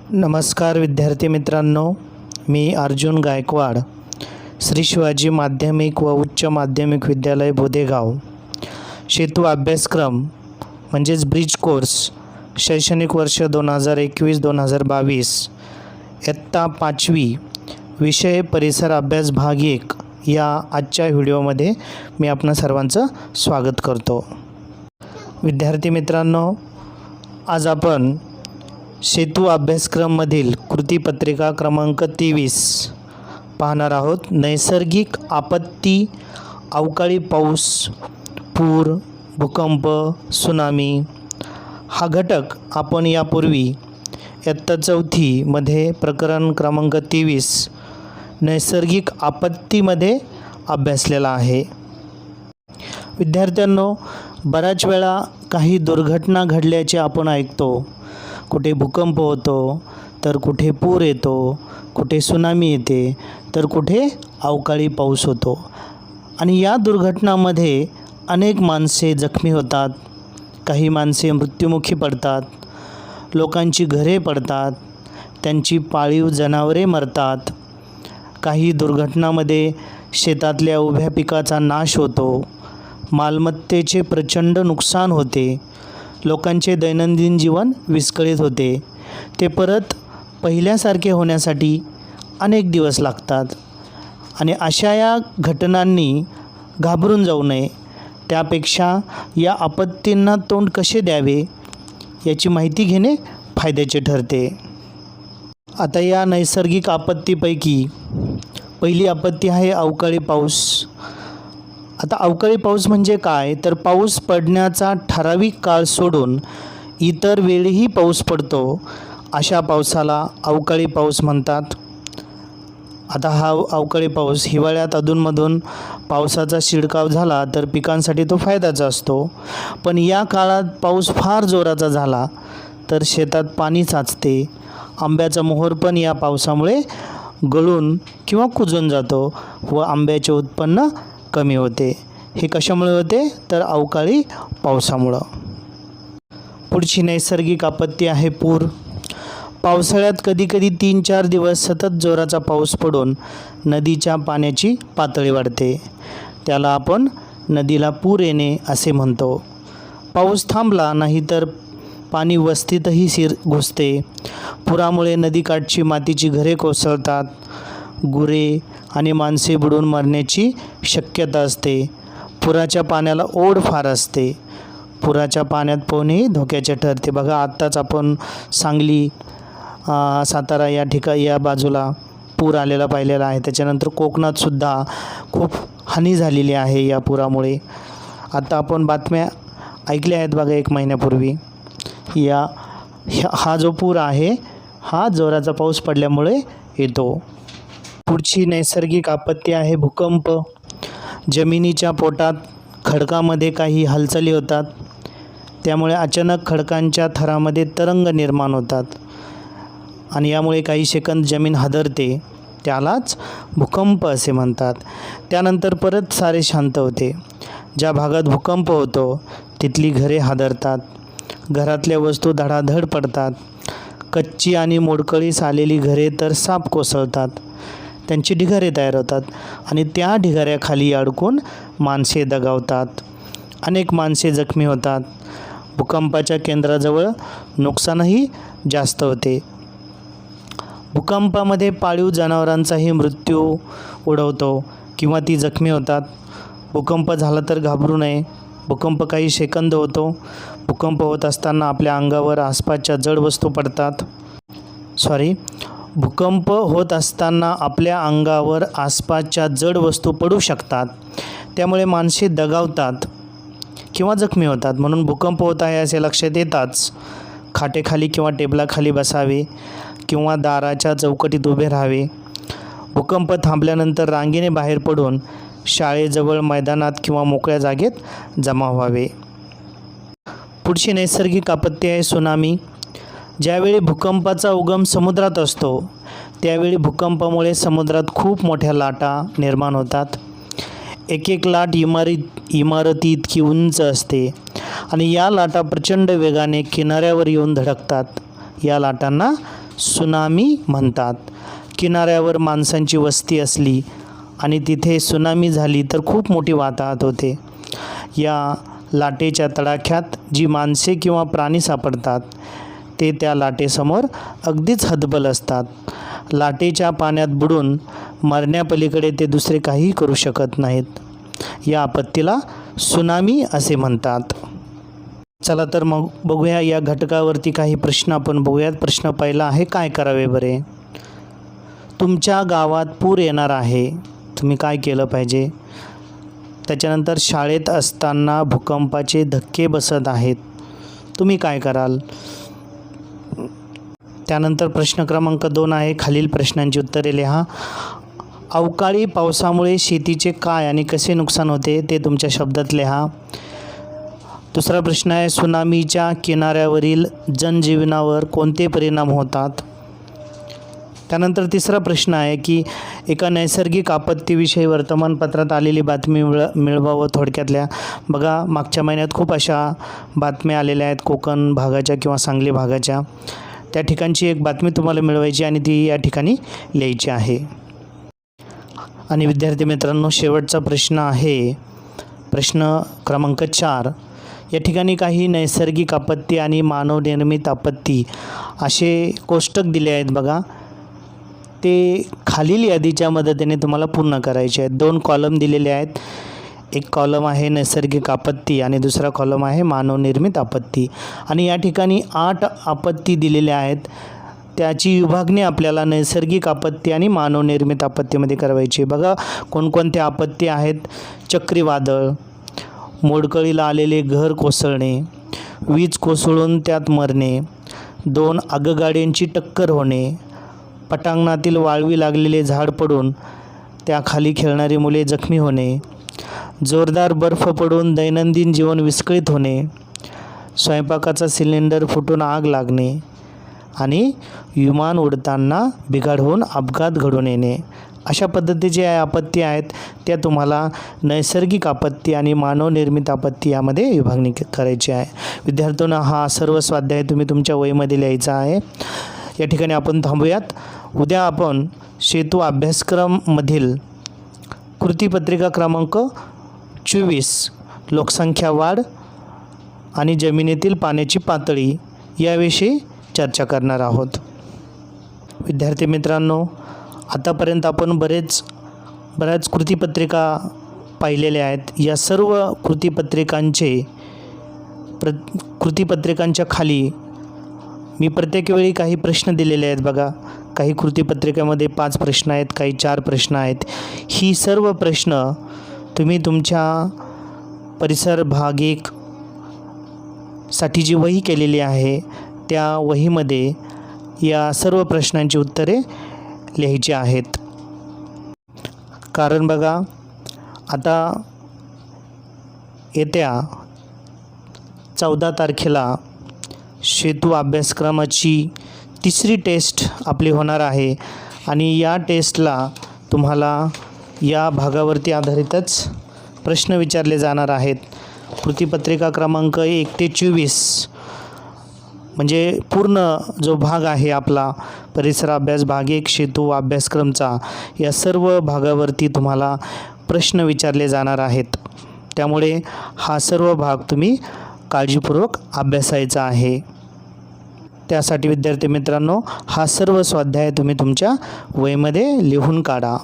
नमस्कार विद्यार्थी मित्रांनो, मी अर्जुन गायकवाड, श्री शिवाजी माध्यमिक व उच्च माध्यमिक विद्यालय बोदेगाव, सेतू अभ्यासक्रम म्हणजेच ब्रिज कोर्स शैक्षणिक वर्ष 2021-2022 इयत्ता 5वी विषय परिसर अभ्यास भाग 1 या आजच्या व्हिडिओमध्ये मी आपणा सर्वांचं स्वागत करतो। विद्यार्थी मित्रांनो, आज आपण सेतू अभ्यासक्रममधील कृतीपत्रिका क्रमांक 23 पाहणार आहोत। नैसर्गिक आपत्ती, अवकाळी पाऊस, पूर, भूकंप, सुनामी हा घटक आपण यापूर्वी इयत्ता 4थी मध्ये प्रकरण क्रमांक 23 नैसर्गिक आपत्तीमध्ये अभ्यासलेला आहे। विद्यार्थ्यांनो, बऱ्याच वेळा काही दुर्घटना घडल्याचे आपण ऐकतो। कुठे भूकंप होतो, तर कुठे पूर येतो, कुठे सुनामी येते, तर कुठे अवकाळी पाऊस होतो आणि या दुर्घटनांमध्ये अनेक माणसे जखमी होतात, काही माणसे मृत्युमुखी पडतात, लोकांची घरे पडतात, त्यांची पाळीव जनावरे मरतात। काही दुर्घटनांमध्ये शेतातल्या उभ्या पिकाचा नाश होतो, मालमत्तेचे प्रचंड नुकसान होते, लोकांचे दैनंदिन जीवन विस्कळीत होते। ते परत पहिल्यासारखे होण्यासाठी अनेक दिवस लागतात आणि अशा या घटनांनी घाबरून जाऊ नये, त्यापेक्षा या आपत्तींना तोंड कसे द्यावे याची माहिती घेणे फायद्याचे ठरते। आता या नैसर्गिक आपत्तीपैकी पहिली आपत्ती आहे अवकाळी पाऊस। आता अवकाळी पाऊस म्हणजे काय, तर पाऊस पडण्याचा ठराविक काळ सोडून इतर वेळीही पाऊस पडतो, अशा पावसाला अवकाळी पाऊस म्हणतात। आता हा अवकाळी पाऊस हिवाळ्यात अधूनमधून पावसाचा शिडकाव झाला तर पिकांसाठी तो फायद्याचा असतो, पण या काळात पाऊस फार जोराचा झाला तर शेतात पाणी साचते, आंब्याचा मोहर पण या पावसामुळे गळून किंवा कुजून जातो व आंब्याचे उत्पन्न कमी होते। हे कशामुळे होते, तर अवकाळी पावसामुळं। पुढची नैसर्गिक आपत्ती आहे पूर। पावसाळ्यात कधीकधी 3-4 दिवस सतत जोराचा पाऊस पडून नदीच्या पाण्याची पातळी वाढते, त्याला आपण नदीला पूर येणे असे म्हणतो। पाऊस थांबला नाही तर पाणी वस्तीतही घुसते। पुरामुळे नदीकाठची मातीची घरे कोसळतात, गुरे आणि माणसे बुडून मरण्याची शक्यता असते। पुराच्या पाण्याला ओढ फार असते, पुराच्या पाण्यात पोहणेही धोक्याचे ठरते। बघा, आत्ताच आपण सांगली, सातारा या बाजूला पूर आलेला पाहिलेला आहे। त्याच्यानंतर कोकणातसुद्धा खूप हानी झालेली आहे या पुरामुळे। आता आपण बातम्या ऐकल्या आहेत बघा, 1 महिन्यापूर्वी हा जो पूर आहे हा जोराचा पाऊस पडल्यामुळे येतो। पुढची नैसर्गिक आपत्ती आहे भूकंप। जमिनीच्या पोटात खडकामध्ये काही हालचाली होतात, त्यामुळे अचानक खडकांच्या थरामध्ये तरंग निर्माण होतात आणि यामुळे काही सेकंद जमीन हादरते, त्यालाच भूकंप असे म्हणतात। त्यानंतर परत सारे शांत होते। ज्या भागात भूकंप होतो तिथली घरे हादरतात, घरातल्या वस्तू धडाधड पडतात, कच्ची आणि मोडकळीस आलेली घरे तर साप कोसळतात, त्यांची ढिगारे तयार होतात आणि त्या ढिगाऱ्याखाली अडकून माणसे दगावतात, अनेक माणसे जखमी होतात। भूकंपाच्या केंद्राजवळ नुकसानही जास्त होते। भूकंपामध्ये पाळीव जनावरांचाही मृत्यू ओढवतो किंवा ती जखमी होतात। भूकंप झाला तर घाबरू नये। भूकंप काही सेकंद होतो। भूकंप होत असताना आपल्या अंगावर आसपासच्या जड वस्तू पडतात। भूकंप होत असताना आपल्या अंगावर आसपासच्या जड वस्तू पडू शकतात, त्यामुळे माणसे दगावतात किंवा जखमी होतात। म्हणून भूकंप होत आहे असे लक्षात येताच खाटेखाली किंवा टेबलाखाली बसावे किंवा दाराच्या चौकटीत उभे राहावे। भूकंप थांबल्यानंतर रांगेने बाहेर पडून शाळेजवळ मैदानात किंवा मोकळ्या जागेत जमा व्हावे। पुढची नैसर्गिक आपत्ती आहे सुनामी। ज्यावेळी भूकंपाचा उगम समुद्रात असतो त्यावेळी भूकंपामुळे समुद्रात खूप मोठ्या लाटा निर्माण होतात। एक लाट इमारती इतकी उंच असते आणि या लाटा प्रचंड वेगाने किनाऱ्यावर येऊन धडकतात। या लाटांना सुनामी म्हणतात. किनाऱ्यावर माणसांची वस्ती असली आणि तिथे सुनामी झाली तर खूप मोठी वाताहत होते. या लाटेच्या तडाख्यात जी माणसे किंवा प्राणी सापडतात ते त्या लाटेसमोर अगदीच हतबल असतात. लाटेच्या पाण्यात बुडून मरण्यापलीकडे ते दुसरे काहीही करू शकत नाहीत. या आपत्तीला सुनामी असे म्हणतात. चला तर मग बघूया या घटकावरती काही प्रश्न आपण बघूयात. प्रश्न पहिला आहे, काय करावे बरे? तुमच्या गावात पूर येणार आहे, तुम्ही काय केलं पाहिजे? त्याच्यानंतर शाळेत असताना भूकंपाचे धक्के बसत आहेत, तुम्ही काय कराल? त्यानंतर प्रश्न क्रमांक 2 आहे, खालील प्रश्नांची उत्तरे लिहा. अवकाळी पावसामुळे शेतीचे काय आणि कसे नुकसान होते ते तुमच्या शब्दात लिहा. दुसरा प्रश्न आहे, सुनामीच्या किनाऱ्यावरील जनजीवनावर कोणते परिणाम होतात? त्यानंतर तिसरा प्रश्न आहे की एका नैसर्गिक आपत्तीविषयी वर्तमानपत्रात आलेली बातमी मिळवावं थोडक्यातल्या. बघा, मागच्या महिन्यात खूप अशा बातम्या आलेल्या आहेत कोकण भागाच्या किंवा सांगली भागाच्या. त्या ठिकाणची एक बातमी तुम्हाला मिळवायची आणि ती या ठिकाणी लिहायची आहे. आणि विद्यार्थी मित्रांनो, शेवटचा प्रश्न आहे प्रश्न क्रमांक 4. या ठिकाणी काही नैसर्गिक आपत्ती आणि मानवनिर्मित आपत्ती असे कोष्टक दिले आहेत बघा. ते खालील यादीच्या मदतीने तुम्हाला पूर्ण करायचे आहेत. 2 कॉलम दिलेले आहेत. एक कॉलम आहे नैसर्गिक आपत्ती आणि दुसरा कॉलम आहे मानवनिर्मित आपत्ती. आणि या ठिकाणी 8 आपत्ती दिलेल्या आहेत. त्याची विभागणी आपल्याला नैसर्गिक आपत्ती आणि मानवनिर्मित आपत्तीमध्ये करायची. बघा कोणकोणत्या आपत्ती आहेत. चक्रीवादळ, मोडकळीला आलेले घर कोसळणे, वीज कोसळून त्यात मरणे, 2 आगगाड्यांची टक्कर होणे, पटांगणातील वाळवी लागलेले झाड पडून त्याखाली खेळणारी मुले जखमी होणे, जोरदार बर्फ पडून दैनंदिन जीवन विस्कळीत होणे, स्वयंपाकाचा सिलेंडर फुटून आग लागणे आणि विमान उडताना बिघाड होऊन अपघात घडून येणे. अशा पद्धतीचे आपत्ती आहेत त्या तुम्हाला नैसर्गिक आपत्ती आणि मानवनिर्मित आपत्ती यामध्ये विभागणी करायची आहे. विद्यार्थ्यांना हा सर्व स्वाध्याय तुम्ही तुमच्या वहीमध्ये लिहायचा आहे. या ठिकाणी आपण थांबूयात. उद्या आपण सेतू अभ्यासक्रममधील कृतीपत्रिका क्रमांक 24 लोकसंख्या वाढ आणि जमिनीतील पाण्याची पातळी याविषयी चर्चा करणार आहोत. विद्यार्थी मित्रांनो, आतापर्यंत आपण बऱ्याच कृतीपत्रिका पाहिलेल्या आहेत. या सर्व कृतीपत्रिकांच्या खाली मी प्रत्येक वेळी काही प्रश्न दिलेले आहेत बघा. काही कृतीपत्रिकेमध्ये 5 प्रश्न आहेत, काही 4 प्रश्न आहेत. ही सर्व प्रश्न तुम्ही तुमच्या परिसर भाग 1 साठी जी वही केलेली आहे त्या वहीमध्ये या सर्व प्रश्नांची उत्तरे लिहायची आहेत. कारण बघा, आता येत्या 14 तारखेला सेतू अभ्यासक्रमाची 3री टेस्ट आपली होणार आहे आणि या टेस्टला तुम्हाला या भागावरती आधारितच प्रश्न विचारले जाणार आहेत. कृतीपत्रिका क्रमांक 1 ते 24 म्हणजे पूर्ण जो भाग आहे आपला परिसर अभ्यास भाग 1 सेतू अभ्यासक्रमचा, या सर्व भागावरती तुम्हाला प्रश्न विचारले जाणार आहेत. त्यामुळे हा सर्व भाग तुम्ही काळजीपूर्वक अभ्यासायचा आहे. त्यासाठी विद्यार्थी मित्रांनो, हा सर्व स्वाध्याय तुम्ही तुमच्या वहीमध्ये लिहून काढा.